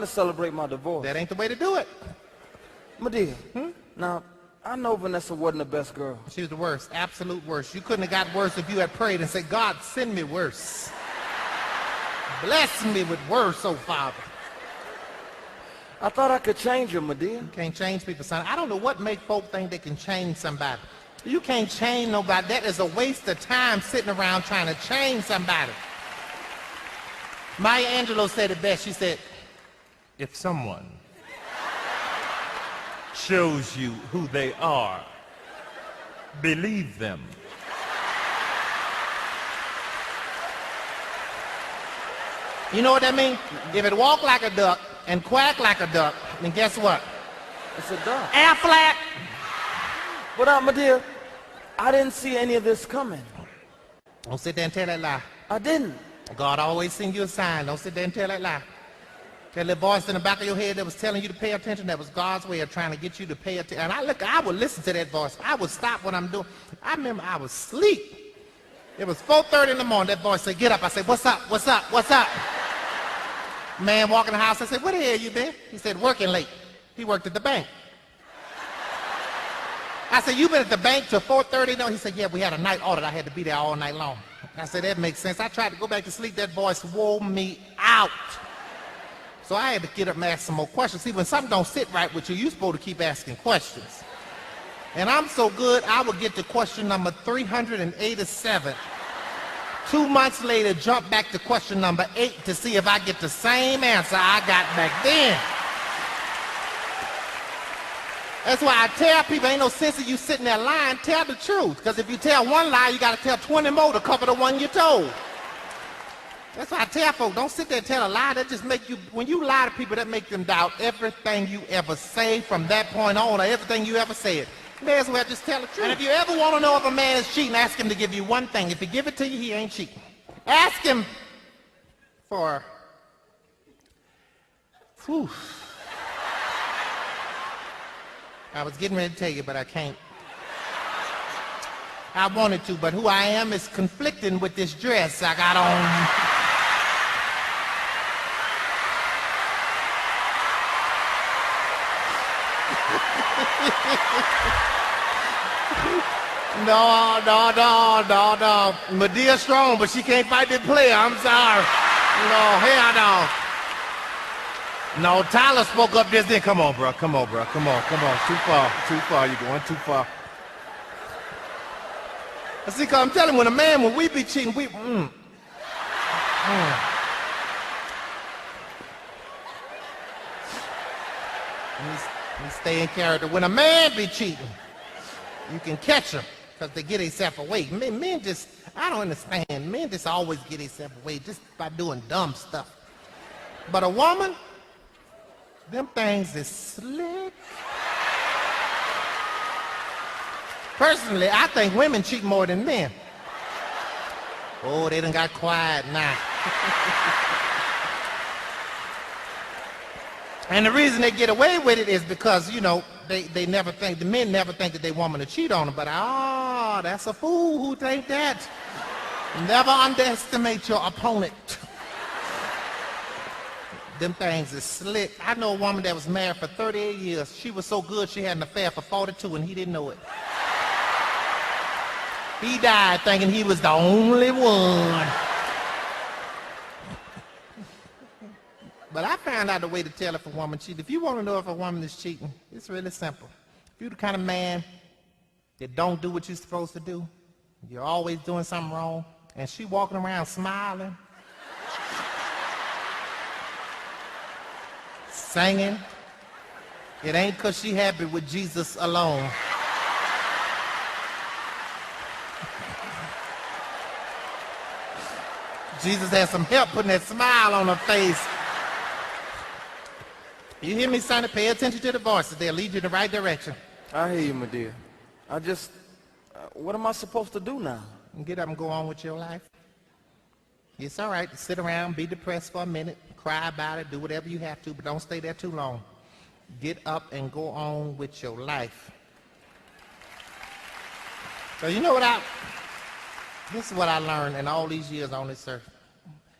to celebrate my divorce. That ain't the way to do it. Madea, now, I know Vanessa wasn't the best girl. She was the worst, absolute worst. You couldn't have got worse if you had prayed and said, God, send me worse. Bless me with worse, oh Father. I thought I could change her, Madea. You can't change people, son. I don't know what make folk think they can change somebody. You can't change nobody. That is a waste of time sitting around trying to change somebody. Maya Angelou said it best. She said, if someone shows you who they are, believe them. You know what that means? If it walk like a duck and quack like a duck, then guess what? It's a duck. Air flat. But Madea, I didn't see any of this coming. Don't sit there and tell that lie. I didn't. God always send you a sign. Don't sit there and tell that lie. That little voice in the back of your head that was telling you to pay attention, that was God's way of trying to get you to pay attention. And I would listen to that voice. I would stop what I'm doing. I remember I was asleep. It was 4:30 in the morning. That voice said, get up. I said, what's up, what's up, what's up? Man walked in the house. I said, where the hell you been? He said, working late. He worked at the bank. I said, you been at the bank till 4:30? No, he said, yeah, we had a night audit. I had to be there all night long. I said, that makes sense. I tried to go back to sleep. That voice wore me out. So I had to get up and ask some more questions. See, when something don't sit right with you, you're supposed to keep asking questions. And I'm so good, I would get to question number 387. 2 months later, jump back to question number 8 to see if I get the same answer I got back then. That's why I tell people, ain't no sense of you sitting there lying. Tell the truth. Because if you tell one lie, you got to tell 20 more to cover the one you told. That's why I tell folks, don't sit there and tell a lie. That just make you, when you lie to people, that make them doubt everything you ever say from that point on, or everything you ever said. You may as well just tell the truth. And if you ever want to know if a man is cheating, ask him to give you one thing. If he give it to you, he ain't cheating. Ask him for, whew. I was getting ready to tell you, but I can't. I wanted to, but who I am is conflicting with this dress I got on. No. Madea strong, but she can't fight this player. I'm sorry. No, hell no. No, Tyler spoke up just then. Come on, bro. Come on. Too far. You're going too far. See, cause I'm telling you, when we be cheating, we Let me stay in character. When a man be cheating, you can catch them because they get themselves away. Men just, I don't understand. Men just always get themselves away just by doing dumb stuff. But a woman, them things is slick. Personally, I think women cheat more than men. Oh, they done got quiet now. And the reason they get away with it is because, you know, they never think, the men never think that they woman to cheat on them. But, that's a fool who think that. Never underestimate your opponent. Them things is slick. I know a woman that was married for 38 years. She was so good she had an affair for 42 and he didn't know it. He died thinking he was the only one. But I found out the way to tell if a woman cheated. If you want to know if a woman is cheating, it's really simple. If you're the kind of man that don't do what you're supposed to do, you're always doing something wrong, and she walking around smiling, singing, it ain't because she happy with Jesus alone. Jesus has some help putting that smile on her face. You hear me, Sonny? Pay attention to the voices. They'll lead you in the right direction. I hear you, Madea. I just, what am I supposed to do now? Get up and go on with your life. It's all right to sit around, be depressed for a minute, cry about it, do whatever you have to, but don't stay there too long. Get up and go on with your life. So you know what this is what I learned in all these years on this earth.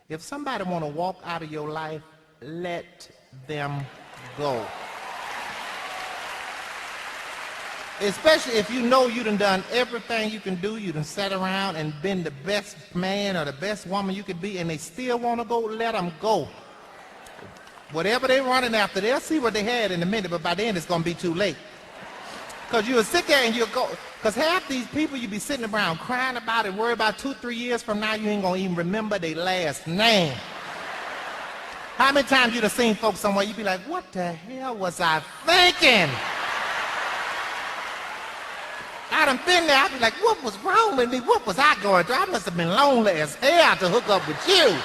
If somebody want to walk out of your life, let them go. Especially if you know you done everything you can do, you done sat around and been the best man or the best woman you could be, and they still want to go, let them go. Whatever they're running after, they'll see what they had in a minute, but by then it's going to be too late. Because you'll sit there and you'll go, because half these people you be sitting around crying about it, worry about 2-3 years from now, you ain't going to even remember their last name. How many times you done seen folks somewhere, you be like, what the hell was I thinking? I done been there, I be like, what was wrong with me? What was I going through? I must have been lonely as hell to hook up with you.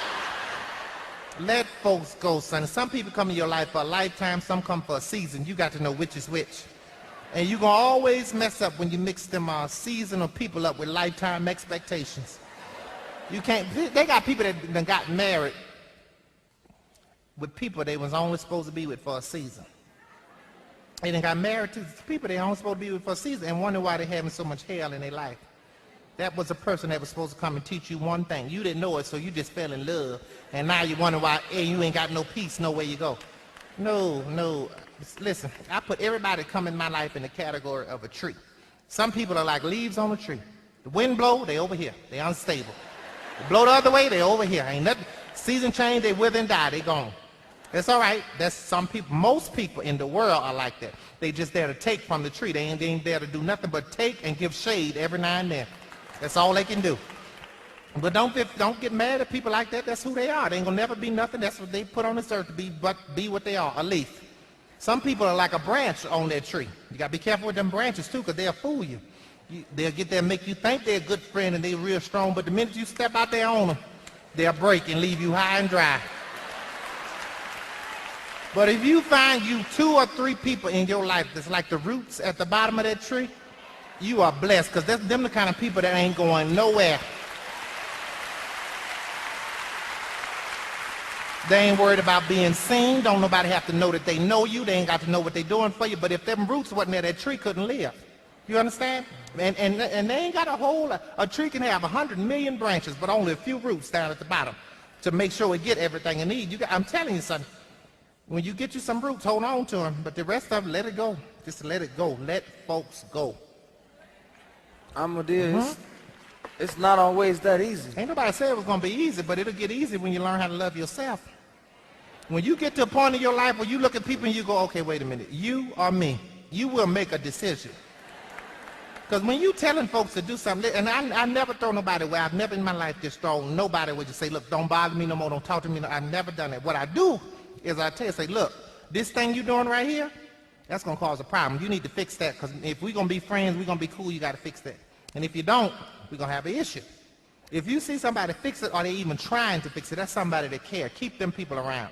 Let folks go, son. Some people come in your life for a lifetime, some come for a season. You got to know which is which. And you're going to always mess up when you mix them seasonal people up with lifetime expectations. You can't, they got people that done got married with people they was only supposed to be with for a season. They done got married to people they only supposed to be with for a season and wonder why they're having so much hell in their life. That was a person that was supposed to come and teach you one thing. You didn't know it, so you just fell in love. And now you wonder why you ain't got no peace, nowhere you go. No. Listen, I put everybody that come in my life in the category of a tree. Some people are like leaves on a tree. The wind blow, they over here. They unstable. They blow the other way, they over here. Ain't nothing. Season change, they wither and die, they gone. That's all right. That's some people. Most people in the world are like that. They just there to take from the tree. They ain't there to do nothing but take and give shade every now and then. That's all they can do. But don't get mad at people like that. That's who they are. They ain't gonna never be nothing. That's what they put on this earth to be, but be what they are, a leaf. Some people are like a branch on that tree. You gotta be careful with them branches too, because they'll fool you. They'll get there and make you think they're a good friend and they're real strong, but the minute you step out there on them, they'll break and leave you high and dry. But if you find you 2 or 3 people in your life that's like the roots at the bottom of that tree, you are blessed, because that's them the kind of people that ain't going nowhere. They ain't worried about being seen. Don't nobody have to know that they know you. They ain't got to know what they're doing for you. But if them roots wasn't there, that tree couldn't live. You understand? And they ain't got a tree can have 100 million branches, but only a few roots down at the bottom to make sure it get everything it needs. I'm telling you something. When you get you some roots, hold on to them. But the rest of them, let it go. Just let it go. Let folks go. Madea, it's not always that easy. Ain't nobody said it was going to be easy, but it'll get easy when you learn how to love yourself. When you get to a point in your life where you look at people and you go, okay, wait a minute, you or me, you will make a decision. Because when you telling folks to do something, and I never throw nobody away. I've never in my life just thrown nobody away. Just say, look, don't bother me no more, don't talk to me. No, I've never done that. What I do is I tell you, say, look, this thing you're doing right here, that's going to cause a problem. You need to fix that, because if we're going to be friends, we're going to be cool, you got to fix that. And if you don't, we're going to have an issue. If you see somebody fix it or they even trying to fix it, that's somebody that care. Keep them people around.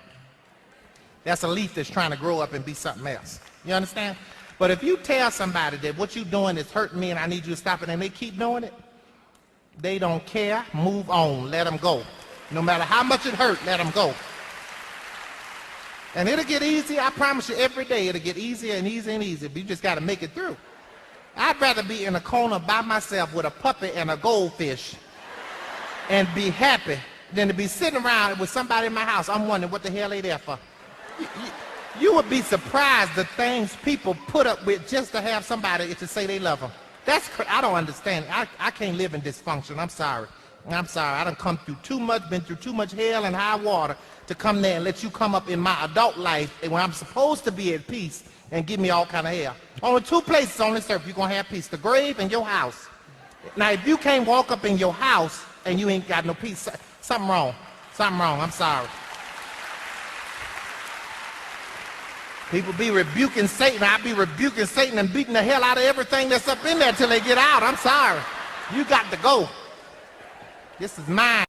That's a leaf that's trying to grow up and be something else. You understand? But if you tell somebody that what you're doing is hurting me and I need you to stop it, and they keep doing it, they don't care. Move on. Let them go. No matter how much it hurt, let them go. And it'll get easier. I promise you, every day it'll get easier and easier and easier. But you just got to make it through. I'd rather be in a corner by myself with a puppy and a goldfish and be happy than to be sitting around with somebody in my house. I'm wondering what the hell they there for. You would be surprised the things people put up with just to have somebody to say they love them. I don't understand. I can't live in dysfunction. I'm sorry. I done come through too much, been through too much hell and high water to come there and let you come up in my adult life and when I'm supposed to be at peace and give me all kind of hell. Only 2 places on this earth you're going to have peace, the grave and your house. Now, if you can't walk up in your house and you ain't got no peace, something wrong. I'm sorry. People be rebuking Satan. I be rebuking Satan and beating the hell out of everything that's up in there till they get out. I'm sorry. You got to go. This is mine.